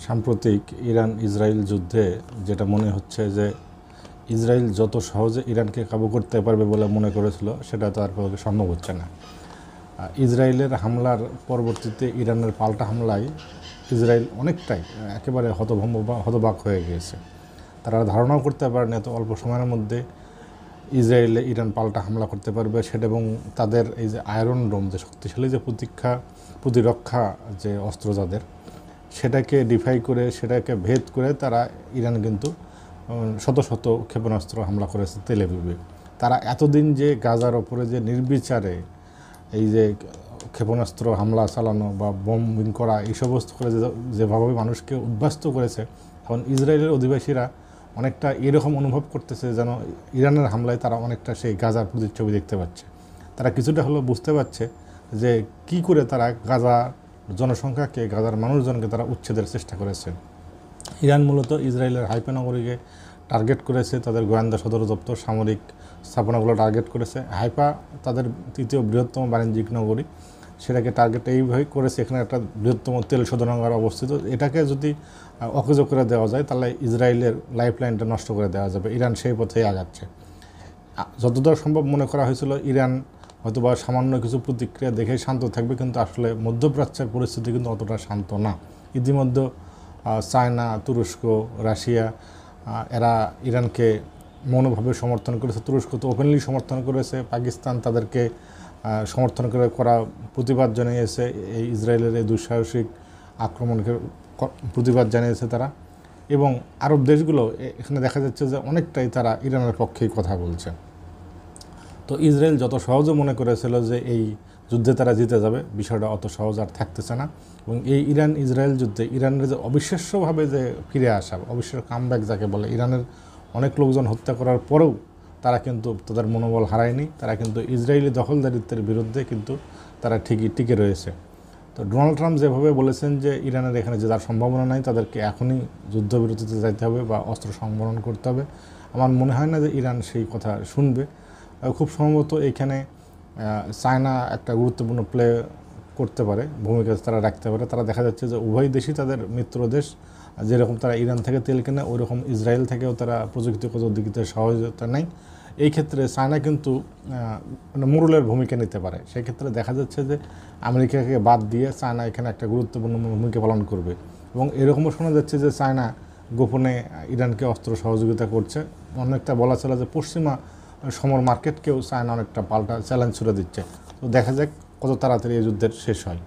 সাম্প্রতিক Iran Israel যুদ্ধে যেটা মনে হচ্ছে যে ইসরায়েল যত সহজে ইরানকে কাবু করতে পারবে বলে মনে করেছিল সেটা তো আর পক্ষে সম্ভব হচ্ছে না। ইসরায়েলের হামলার পরবর্তীতে ইরানের পাল্টা হামলায় ইসরায়েল অনেকটাই একেবারে হতবাক হয়ে গিয়েছে। তারা ধারণাও করতে পারেন এত অল্প সময়ের মধ্যে ইসরায়েলে ইরান পাল্টা হামলা করতে পারবে সেটা, এবং তাদের এই যে আয়রন ডোম, যে শক্তিশালী যে প্রতিরক্ষা যে অস্ত্র যাদের, সেটাকে ডিফাই করে, সেটাকে ভেদ করে তারা ইরান কিন্তু শত শত ক্ষেপণাস্ত্র হামলা করেছে তেল আবিবে। তারা এতদিন যে গাজার ওপরে যে নির্বিচারে এই যে ক্ষেপণাস্ত্র হামলা চালানো বা বোমিং করা এই সমস্ত করে যেভাবে মানুষকে উদ্বাস্ত করেছে, এখন ইসরায়েলের অধিবাসীরা অনেকটা এরকম অনুভব করতেছে যেন ইরানের হামলায় তারা অনেকটা সেই গাজার প্রতিচ্ছবি দেখতে পাচ্ছে। তারা কিছুটা হলেও বুঝতে পারছে যে কি করে তারা গাজার জনসংখ্যাকে, গাজার মানুষজনকে তারা উচ্ছেদের চেষ্টা করেছে। ইরান মূলত ইসরায়েলের হাইফা নগরীকে টার্গেট করেছে, তাদের গোয়েন্দা সদর দপ্তর, সামরিক স্থাপনাগুলো টার্গেট করেছে। হাইফা তাদের তৃতীয় বৃহত্তম বাণিজ্যিক নগরী, সেটাকে টার্গেট এইভাবে করেছে। এখানে একটা বৃহত্তম তেল শোধনাগার অবস্থিত। এটাকে যদি অকেজো করে দেওয়া যায় তাহলে ইসরায়েলের লাইফলাইনটা নষ্ট করে দেওয়া যাবে। ইরান সেই পথেই আগাচ্ছে। যতদূর সম্ভব মনে করা হয়েছিল ইরান হয়তোবা সামান্য কিছু প্রতিক্রিয়া দেখে শান্ত থাকবে, কিন্তু আসলে মধ্যপ্রাচ্যের পরিস্থিতি কিন্তু অতটা শান্ত না। ইতিমধ্যে চায়না, তুরস্ক, রাশিয়া এরা ইরানকে মৌনভাবে সমর্থন করেছে। তুরস্ক তো ওপেনলি সমর্থন করেছে। পাকিস্তান তাদেরকে সমর্থন করা প্রতিবাদ জানিয়েছে। এই ইসরায়েলের এই দুঃসাহসিক আক্রমণকে প্রতিবাদ জানিয়েছে তারা। এবং আরব দেশগুলো এখানে দেখা যাচ্ছে যে অনেকটাই তারা ইরানের পক্ষেই কথা বলছে। তো ইসরায়েল যত সহজে মনে করেছিল যে এই যুদ্ধে তারা জিতে যাবে, বিষয়টা অত সহজ আর থাকতেছে না। এবং এই ইরান ইসরায়েল যুদ্ধে ইরানের যে অবিশ্বাস্যভাবে যে ফিরে আসা, অবিশ্বাস্য কামব্যাক যাকে বলে, ইরানের অনেক লোকজন হত্যা করার পরেও তারা কিন্তু তাদের মনোবল হারায়নি। তারা কিন্তু ইসরায়েলি দখলদারিত্বের বিরুদ্ধে কিন্তু তারা ঠিকই টিকে রয়েছে। তো ডোনাল্ড ট্রাম্প যেভাবে বলেছেন যে ইরানের এখানে জেতার সম্ভাবনা নাই, তাদেরকে এখনই যুদ্ধবিরতিতে যাইতে হবে বা অস্ত্র সংবরণ করতে হবে, আমার মনে হয় না যে ইরান সেই কথা শুনবে। খুব সম্ভবত এখানে চায়না একটা গুরুত্বপূর্ণ প্লে করতে পারে, ভূমিকা তারা রাখতে পারে। তারা দেখা যাচ্ছে যে উভয় দেশই তাদের মিত্র দেশ। যেরকম তারা ইরান থেকে তেল কেনে, ওই রকম ইসরায়েল থেকেও তারা প্রযুক্তিগত দিকে সহযোগিতা নেয়। এই ক্ষেত্রে চায়না কিন্তু মোড়লের ভূমিকা নিতে পারে। সেক্ষেত্রে দেখা যাচ্ছে যে আমেরিকাকে বাদ দিয়ে চায়না এখানে একটা গুরুত্বপূর্ণ ভূমিকা পালন করবে। এবং এরকমও শোনা যাচ্ছে যে চায়না গোপনে ইরানকে অস্ত্র সহযোগিতা করছে। অনেকটা বলা চলে যে পশ্চিমা সমর মার্কেটকেও চায়না অনেকটা পাল্টা চ্যালেঞ্জ ছুড়ে দিচ্ছে। তো দেখা যাক কত তাড়াতাড়ি এই যুদ্ধের শেষ হয়।